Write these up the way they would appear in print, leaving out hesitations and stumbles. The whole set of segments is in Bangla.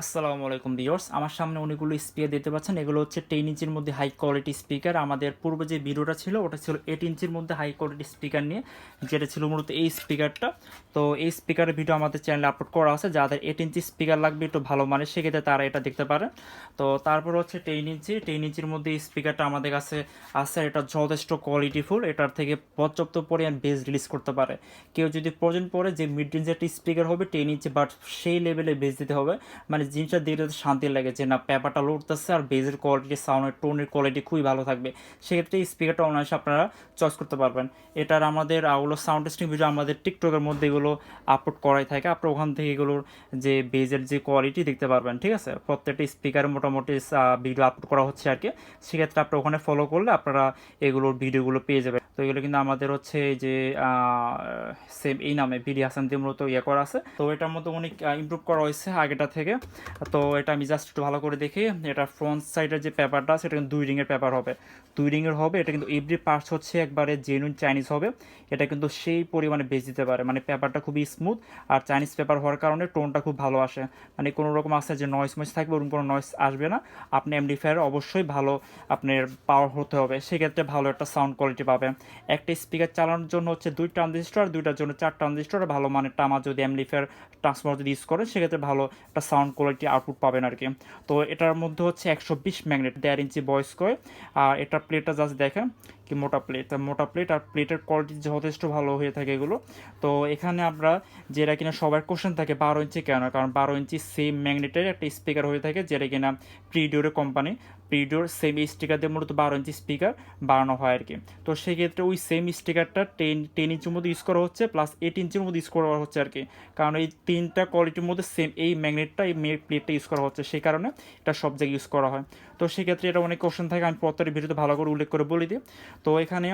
আসসালামু আলাইকুম ভিউয়ার্স, আমার সামনে অনেকগুলো স্পিকার দেখতে পাচ্ছেন। এগুলো হচ্ছে 10 ইঞ্চির মধ্যে হাই কোয়ালিটি স্পিকার। আমাদের পূর্বে যে ভিডিওটা ছিল ওটা ছিল 8 ইঞ্চির মধ্যে হাই কোয়ালিটি স্পিকার নিয়ে, যেটা ছিল মূলত এই স্পিকারটা। তো এই স্পিকারের ভিডিও আমাদের চ্যানেলে আপলোড করা আছে। যাদের 8 ইঞ্চি স্পিকার লাগবে একটু ভালো মানের, সেক্ষেত্রে তারা এটা দেখতে পারেন। তো তারপর হচ্ছে 10 ইঞ্চির মধ্যে এই স্পিকারটা আমাদের কাছে আছে। এটা যথেষ্ট কোয়ালিটিফুল, এটার থেকে পর্যাপ্ত পরিমাণ বেস রিলিজ করতে পারে। কেউ যদি প্রয়োজন পড়ে যে মিড রেঞ্জের একটা স্পিকার হবে 10 ইঞ্চি, বাট সেই লেভেলে বেস দিতে হবে, মানে জিনিসটা দেখলে শান্তি লাগে যে না পেপারটা লড়তেছে আর বেজের কোয়ালিটি, সাউন্ডের টোনের কোয়ালিটি খুবই ভালো থাকবে, সেক্ষেত্রে এই স্পিকারটা অনায়াসে আপনারা চয়েস করতে পারবেন। এটার আমাদের ওগুলো সাউন্ড টেস্টিং ভিডিও আমাদের টিকটকের মধ্যে এগুলো আপলোড করাই থাকে। আপনার ওখান থেকে এগুলোর যে বেজের যে কোয়ালিটি দেখতে পারবেন। ঠিক আছে, প্রত্যেকটা স্পিকারে মোটামুটি ভিডিও আপলোড করা হচ্ছে আর কি। সেক্ষেত্রে আপনার ওখানে ফলো করলে আপনারা এগুলোর ভিডিওগুলো পেয়ে যাবেন। তো এগুলো কিন্তু আমাদের হচ্ছে যে সেম এই নামে বিডি হাসান দিয়ে মূলত ইয়ে করা আছে। তো এটার মধ্যে অনেক ইমপ্রুভ করা হয়েছে আগেটা থেকে। তো এটা আমি জাস্ট একটু ভালো করে দেখি। এটা ফ্রন্ট সাইডের যে পেপারটা সেটা কিন্তু 2 রিংয়ের পেপার হবে, 2 রিংয়ের হবে। এটা কিন্তু এভরি পার্টস হচ্ছে একবারে জেনুইন চাইনিজ হবে। এটা কিন্তু সেই পরিমাণে বেচ দিতে পারে, মানে পেপারটা খুবই স্মুথ। আর চাইনিজ পেপার হওয়ার কারণে টোনটা খুব ভালো আসে, মানে কোনো রকম আসে যে নয়েস ময়েস থাকবে ওরকম কোনো নয়েস আসবে না। আপনি এমপ্লিফায়ার অবশ্যই ভালো আপনার পাওয়ার হতে হবে, সেক্ষেত্রে ভালো একটা সাউন্ড কোয়ালিটি পাবে। একটা স্পিকার চালানোর জন্য হচ্ছে 2 ট্রানজিস্টর, আর 2টার জন্য 4 ট্রানজিস্টর। ভালো মানের টামা যদি এমপ্লিফায়ার ট্রান্সফর্মার যদি ইউজ করেন সেক্ষেত্রে ভালো একটা সাউন্ড কোয়ালিটি আউটপুট পাবেন আর কি। তো এটার মধ্যে হচ্ছে 120 ম্যাগনেট 1.5 ইঞ্চি ভয়েস কয়। আর এটার প্লেটটা জাস্ট দেখেন কি মোটা প্লেট, মোটা প্লেট, আর প্লেটের কোয়ালিটি যথেষ্ট ভালো হয়ে থাকে এগুলো। তো এখানে আমরা যেটা কিনা সবার কোশ্চেন থাকে 12 ইঞ্চি কেন, কারণ 12 ইঞ্চি সেম ম্যাগনেটের একটা স্পিকার হয়ে থাকে, যেটা কিনা প্রিডিওরের কোম্পানি। প্রিডিওর সেম স্টিকার দিয়ে মূলত 12 ইঞ্চি স্পিকার বানানো হয় আর কি। তো সেক্ষেত্রে ওই সেম স্টিকারটা 10 ইঞ্চির মধ্যে ইউজ করা হচ্ছে, প্লাস 8 ইঞ্চির মধ্যে ইউজ করা হচ্ছে আর কি। কারণ এই তিনটা কোয়ালিটির মধ্যে সেম এই ম্যাগনেটটা, এই প্লেটটা ইউজ করা হচ্ছে, সেই কারণে এটা সব জায়গায় ইউজ করা হয়। তো সেক্ষেত্রে এটা অনেক কোশ্চেন থাকে, আমি প্রত্যেকটা ভিডিওতে ভালো করে উল্লেখ করে বলে দিই। তো এখানে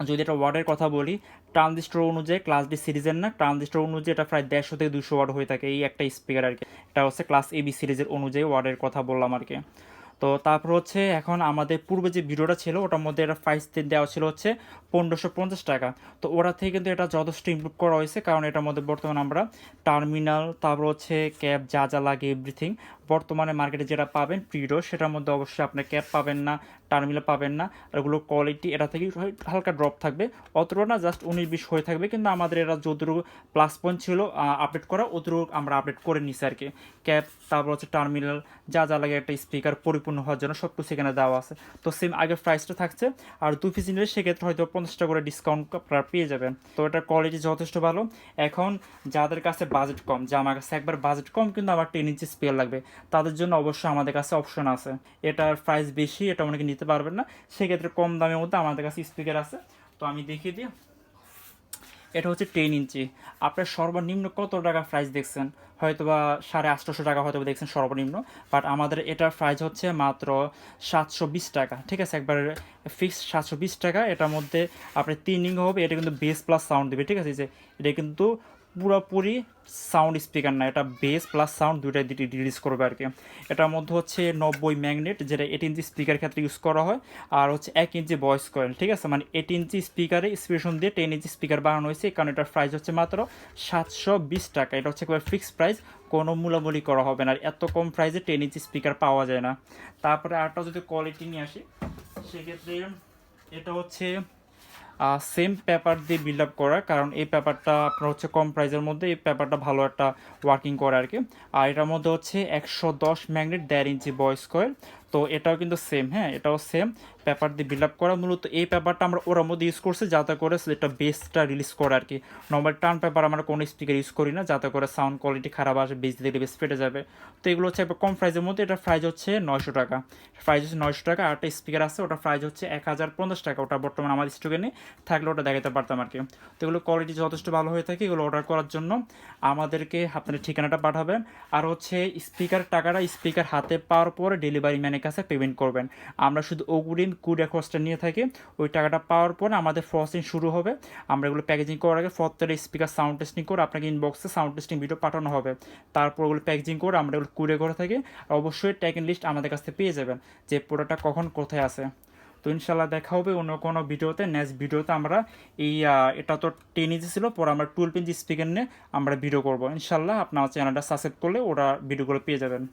যদি এটা ওয়ার্ডের কথা বলি, ট্রানজিস্টর অনুযায়ী ক্লাস ডি সিরিজের না, ট্রানজিস্টর অনুযায়ী এটা প্রায় 150 থেকে 200 ওয়াট হয়ে থাকে এই একটা স্পিকার আর কি। এটা হচ্ছে ক্লাস এবি সিরিজের অনুযায়ী ওয়ার্ডের কথা বললাম আর কি। তো তারপর হচ্ছে এখন আমাদের পূর্বে যে ভিডিওটা ছিল ওটার মধ্যে এটা প্রাইস দেওয়া ছিল হচ্ছে 1550 টাকা। তো ওরা থেকে কিন্তু এটা যথেষ্ট ইমপ্রুভ করা হয়েছে, কারণ এটার মধ্যে বর্তমানে আমরা টার্মিনাল, তারপর হচ্ছে ক্যাপ যা যা লাগে এভরিথিং বর্তমানে মার্কেটে যেটা পাবেন প্রিডো, সেটার মধ্যে অবশ্যই আপনার ক্যাপ পাবেন না, টার্মিনাল পাবেন না। আর ওগুলোর কোয়ালিটি এটা থেকে হালকা ড্রপ থাকবে, অতটা না, জাস্ট 19-20 হয়ে থাকবে। কিন্তু আমাদের এরা যতটুকু প্লাস পয়েন্ট ছিল আপডেট করা, অতটুকু আমরা আপডেট করে নিছি আর কি। ক্যাপ, তারপর হচ্ছে টার্মিনাল, যা যা লাগে একটা স্পিকার পরিপূর্ণ হওয়ার জন্য সব কিছু এখানে দেওয়া আছে। তো সেম আগের প্রাইসটা থাকছে, আর 2 পিস নিলে সেক্ষেত্রে হয়তো 50 টাকা করে ডিসকাউন্ট আপনারা পেয়ে যাবেন। তো এটার কোয়ালিটি যথেষ্ট ভালো। এখন যাদের কাছে বাজেট কম, যে আমার কাছে একবার বাজেট কম কিন্তু আমার 10 ইঞ্চি স্পিকার লাগবে, তাদের জন্য অবশ্যই আমাদের কাছে অপশন আছে। এটার প্রাইস বেশি, এটা অনেকে নিতে পারবেন না, সেক্ষেত্রে কম দামের মধ্যে আমাদের কাছে স্পিকার আছে। তো আমি দেখিয়ে দিই। এটা হচ্ছে 10 ইঞ্চি। আপনার সর্বনিম্ন কত টাকা প্রাইস দেখছেন? হয়তো বা 850 টাকা হয়তো বা দেখছেন সর্বনিম্ন, বাট আমাদের এটার প্রাইস হচ্ছে মাত্র 720 টাকা। ঠিক আছে, একবার ফিক্সড 720 টাকা। এটার মধ্যে আপনার 3 রিং হবে, এটা কিন্তু বেস প্লাস সাউন্ড দেবে। ঠিক আছে, যে এটা কিন্তু পুরোপুরি সাউন্ড স্পিকার না, এটা বেস প্লাস সাউন্ড দুইটাই রিলিজ করবে আর কি। এটার মধ্যে হচ্ছে 90 ম্যাগনেট, যেটা 8 ইঞ্চি স্পিকার ক্ষেত্রে ইউজ করা হয়। আর হচ্ছে 1 ইঞ্চি ভয়েস কয়েল। ঠিক আছে, মানে 8 ইঞ্চি স্পিকারে স্পেশন দিয়ে 10 ইঞ্চি স্পিকার বানানো হয়েছে, কারণ এটার প্রাইস হচ্ছে মাত্র 720 টাকা। এটা হচ্ছে একবার ফিক্সড প্রাইস, কোনো মূলামূলি করা হবে না। আর এত কম প্রাইসে 10 ইঞ্চি স্পিকার পাওয়া যায় না। তারপরে আরেকটা যদি কোয়ালিটি নিয়ে আসি, সেক্ষেত্রে এটা হচ্ছে সেম পেপার দিয়ে বিল্ড আপ করা, কারণ এই পেপারটা আপনার হচ্ছে কম প্রাইসের মধ্যে এই পেপারটা ভালো একটা ওয়ার্কিং করে আর কি। আর এটার মধ্যে হচ্ছে 110 ম্যাগনেট 1.5 ইঞ্চি ভয়েস কয়েল। তো এটাও কিন্তু সেম, হ্যাঁ এটাও সেম পেপার দিয়ে বিল্ড আপ করা। মূলত এই পেপারটা আমরা ওর মধ্যে ইউজ করছি যাতে করে সেটা বেসটা রিলিজ করে আর কি। নর্মাল টার্ন পেপার আমরা কোনো স্পিকার ইউজ করি না, যাতে করে সাউন্ড কোয়ালিটি খারাপ আসে, বেস দিলে বেস ফেটে যাবে। তো এগুলো হচ্ছে একবার কম প্রাইসের মধ্যে। এটার প্রাইস হচ্ছে 900 টাকা। প্রাইস হচ্ছে 900 টাকা। আর একটা স্পিকার আছে, ওটা প্রাইস হচ্ছে 1050 টাকা। ওটা বর্তমানে আমাদের স্টকে নেই, থাকলে ওটা দেখাতে পারতাম আর কি। তো এগুলো কোয়ালিটি যথেষ্ট ভালো হয়ে থাকে। এগুলো অর্ডার করার জন্য আমাদেরকে আপনার ঠিকানাটা পাঠাবেন, আর হচ্ছে স্পিকার টাকাটা স্পিকার হাতে পাওয়ার পরে ডেলিভারি ম্যানের কাছে পেমেন্ট করবেন। আমরা শুধু অগ্রিম কুড খরচটা নিয়ে থাকি। ওই টাকাটা পাওয়ার পরে আমাদের প্রসেসিং শুরু হবে। আমরা এগুলো প্যাকেজিং করার আগে প্রত্যেকটা স্পিকার সাউন্ড টেস্টিং করে আপনাকে ইনবক্সে সাউন্ড টেস্টিং ভিডিও পাঠানো হবে। তারপর ওগুলো প্যাকেজিং করে আমরা এগুলো কুড়ে করে থাকি। অবশ্যই ট্যাগ লিস্ট আমাদের কাছ থেকে পেয়ে যাবেন যে প্রোডাক্টটা কখন কোথায় আছে। তো ইনশাল্লাহ দেখা হবে অন্য কোনো ভিডিওতে। নেক্সট ভিডিওতে আমরা এই এটা তো 10 ইঞ্চি ছিল, পরে আমরা 12 ইঞ্চি স্পিকার নিয়ে আমরা ভিডিও করবো ইনশাল্লাহ। আপনার চ্যানেলটা সাবস্ক্রাইব করলে ওরা ভিডিওগুলো পেয়ে যাবেন।